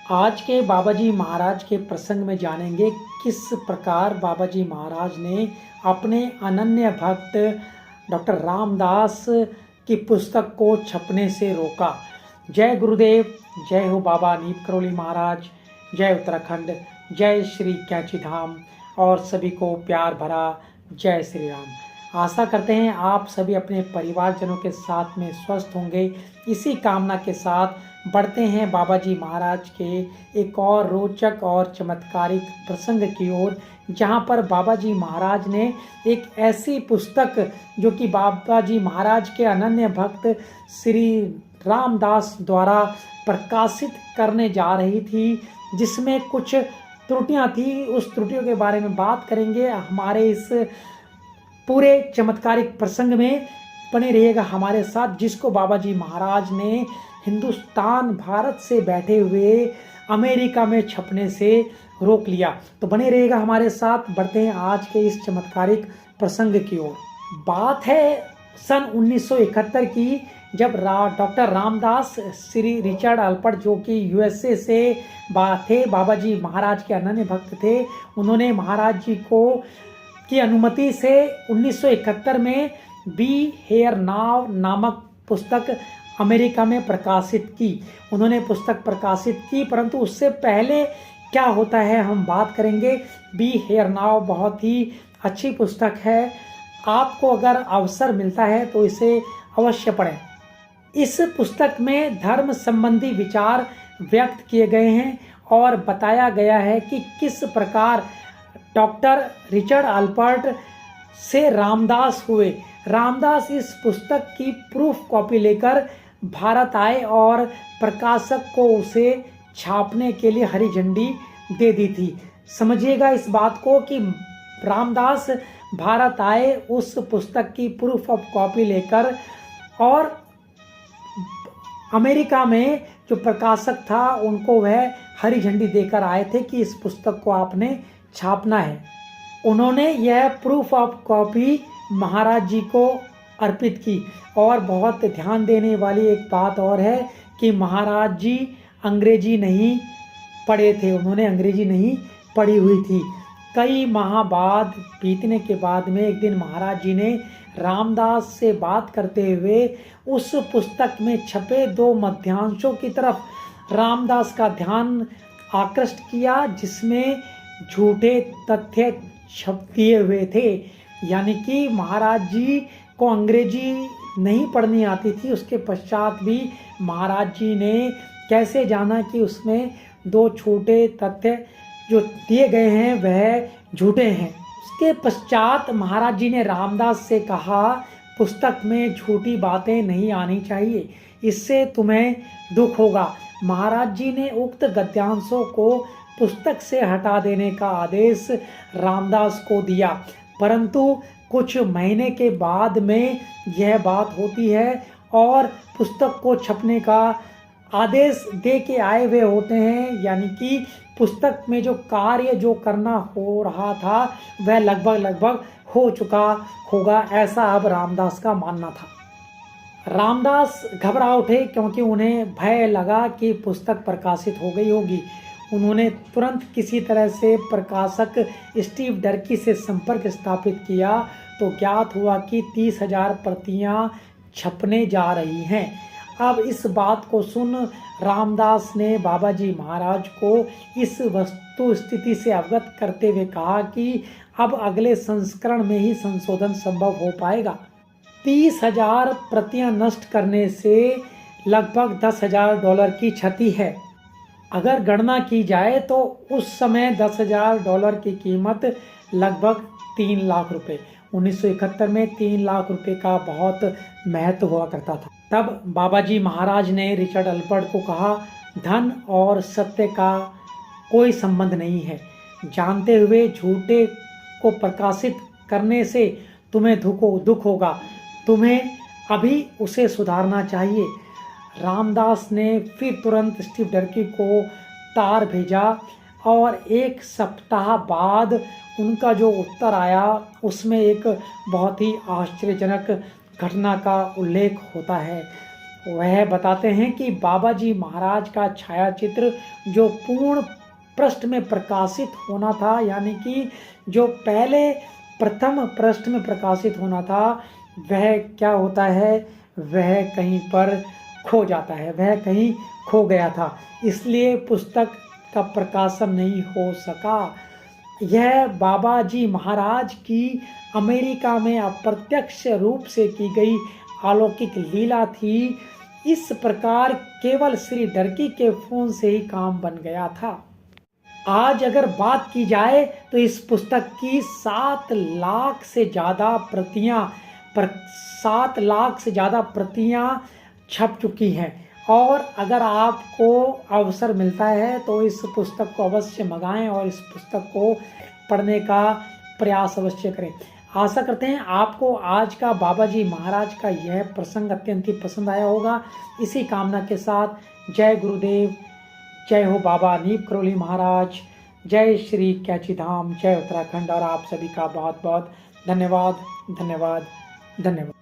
आज के बाबा जी महाराज के प्रसंग में जानेंगे किस प्रकार बाबा जी महाराज ने अपने अनन्य भक्त डॉक्टर रामदास की पुस्तक को छपने से रोका। जय गुरुदेव, जय हो बाबा नीम करोली महाराज, जय उत्तराखंड, जय श्री कैंची धाम और सभी को प्यार भरा जय श्री राम। आशा करते हैं आप सभी अपने परिवारजनों के साथ में स्वस्थ होंगे। इसी कामना के साथ बढ़ते हैं बाबा जी महाराज के एक और रोचक और चमत्कारिक प्रसंग की ओर, जहां पर बाबा जी महाराज ने एक ऐसी पुस्तक जो कि बाबा जी महाराज के अनन्य भक्त श्री रामदास द्वारा प्रकाशित करने जा रही थी, जिसमें कुछ त्रुटियां थी। उस त्रुटियों के बारे में बात करेंगे हमारे इस पूरे चमत्कारिक प्रसंग में। बने रहिएगा हमारे साथ, जिसको बाबा जी महाराज ने हिंदुस्तान भारत से बैठे हुए अमेरिका में छपने से रोक लिया। तो बने रहिएगा हमारे साथ, बढ़ते हैं आज के इस चमत्कारिक प्रसंग की ओर। बात है सन 1971 की, जब डॉक्टर रामदास श्री रिचर्ड अल्पर्ट, जो कि यूएसए से थे, बाबा जी महाराज के अनन्य भक्त थे, उन्होंने महाराज जी को की अनुमति से 1971 में बी हेयर नाव नामक पुस्तक अमेरिका में प्रकाशित की। उन्होंने पुस्तक प्रकाशित की, परंतु उससे पहले क्या होता है हम बात करेंगे। बी हेयर नाव बहुत ही अच्छी पुस्तक है, आपको अगर अवसर मिलता है तो इसे अवश्य पढ़ें। इस पुस्तक में धर्म संबंधी विचार व्यक्त किए गए हैं और बताया गया है कि किस प्रकार डॉक्टर रिचर्ड अल्पर्ट से रामदास हुए। रामदास इस पुस्तक की प्रूफ कॉपी लेकर भारत आए और प्रकाशक को उसे छापने के लिए हरी झंडी दे दी थी। समझिएगा इस बात को कि रामदास भारत आए उस पुस्तक की प्रूफ ऑफ कॉपी लेकर, और अमेरिका में जो प्रकाशक था उनको वह हरी झंडी देकर आए थे कि इस पुस्तक को आपने छापना है। उन्होंने यह प्रूफ ऑफ कॉपी महाराज जी को अर्पित की। और बहुत ध्यान देने वाली एक बात और है कि महाराज जी अंग्रेजी नहीं पढ़े थे, उन्होंने अंग्रेजी नहीं पढ़ी हुई थी। कई माह बाद बीतने के बाद में एक दिन महाराज जी ने रामदास से बात करते हुए उस पुस्तक में छपे 2 मध्यांशों की तरफ रामदास का ध्यान आकृष्ट किया, जिसमें झूठे तथ्य छप दिए हुए थे। यानी कि महाराज जी को अंग्रेजी नहीं पढ़नी आती थी। उसके पश्चात भी महाराज जी ने कैसे जाना कि उसमें 2 छोटे तथ्य जो दिए गए हैं वह झूठे हैं। उसके पश्चात महाराज जी ने रामदास से कहा, पुस्तक में झूठी बातें नहीं आनी चाहिए, इससे तुम्हें दुख होगा। महाराज जी ने उक्त गद्यांशों को पुस्तक से हटा देने का आदेश रामदास को दिया, परंतु कुछ महीने के बाद में यह बात होती है और पुस्तक को छपने का आदेश दे के आए हुए होते हैं। यानी कि पुस्तक में जो कार्य जो करना हो रहा था वह लगभग हो चुका होगा, ऐसा अब रामदास का मानना था। रामदास घबरा उठे क्योंकि उन्हें भय लगा कि पुस्तक प्रकाशित हो गई होगी। उन्होंने तुरंत किसी तरह से प्रकाशक स्टीव डर्की से संपर्क स्थापित किया तो ज्ञात हुआ कि 30,000 प्रतियां छपने जा रही हैं। अब इस बात को सुन रामदास ने बाबा जी महाराज को इस वस्तु स्थिति से अवगत करते हुए कहा कि अब अगले संस्करण में ही संशोधन संभव हो पाएगा। 30,000 प्रतियां नष्ट करने से लगभग $10,000 की क्षति है। अगर गणना की जाए तो उस समय $10,000 की कीमत लगभग 3 लाख रुपए। 1971 में 3 लाख रुपए का बहुत महत्व हुआ करता था। तब बाबा जी महाराज ने रिचर्ड अल्पर्ट को कहा, धन और सत्य का कोई संबंध नहीं है। जानते हुए झूठे को प्रकाशित करने से तुम्हें दुख होगा, तुम्हें अभी उसे सुधारना चाहिए। रामदास ने फिर तुरंत स्टीव डर्की को तार भेजा और 1 सप्ताह बाद उनका जो उत्तर आया उसमें एक बहुत ही आश्चर्यजनक घटना का उल्लेख होता है। वह बताते हैं कि बाबा जी महाराज का छायाचित्र जो पूर्ण पृष्ठ में प्रकाशित होना था, यानी कि जो पहले प्रथम पृष्ठ में प्रकाशित होना था, वह क्या होता है, वह कहीं पर खो जाता है, वह कहीं खो गया था, इसलिए पुस्तक का प्रकाशन नहीं हो सका। यह बाबा जी महाराज की अमेरिका में अप्रत्यक्ष रूप से की गई अलौकिक लीला थी। इस प्रकार केवल श्री डरकी के फोन से ही काम बन गया था। आज अगर बात की जाए तो इस पुस्तक की 7 लाख से ज़्यादा प्रतियां छप चुकी हैं, और अगर आपको अवसर मिलता है तो इस पुस्तक को अवश्य मंगाएं और इस पुस्तक को पढ़ने का प्रयास अवश्य करें। आशा करते हैं आपको आज का बाबा जी महाराज का यह प्रसंग अत्यंत ही पसंद आया होगा। इसी कामना के साथ जय गुरुदेव, जय हो बाबा नीम करोली महाराज, जय श्री कैची धाम, जय उत्तराखंड, और आप सभी का बहुत बहुत धन्यवाद धन्यवाद धन्यवाद।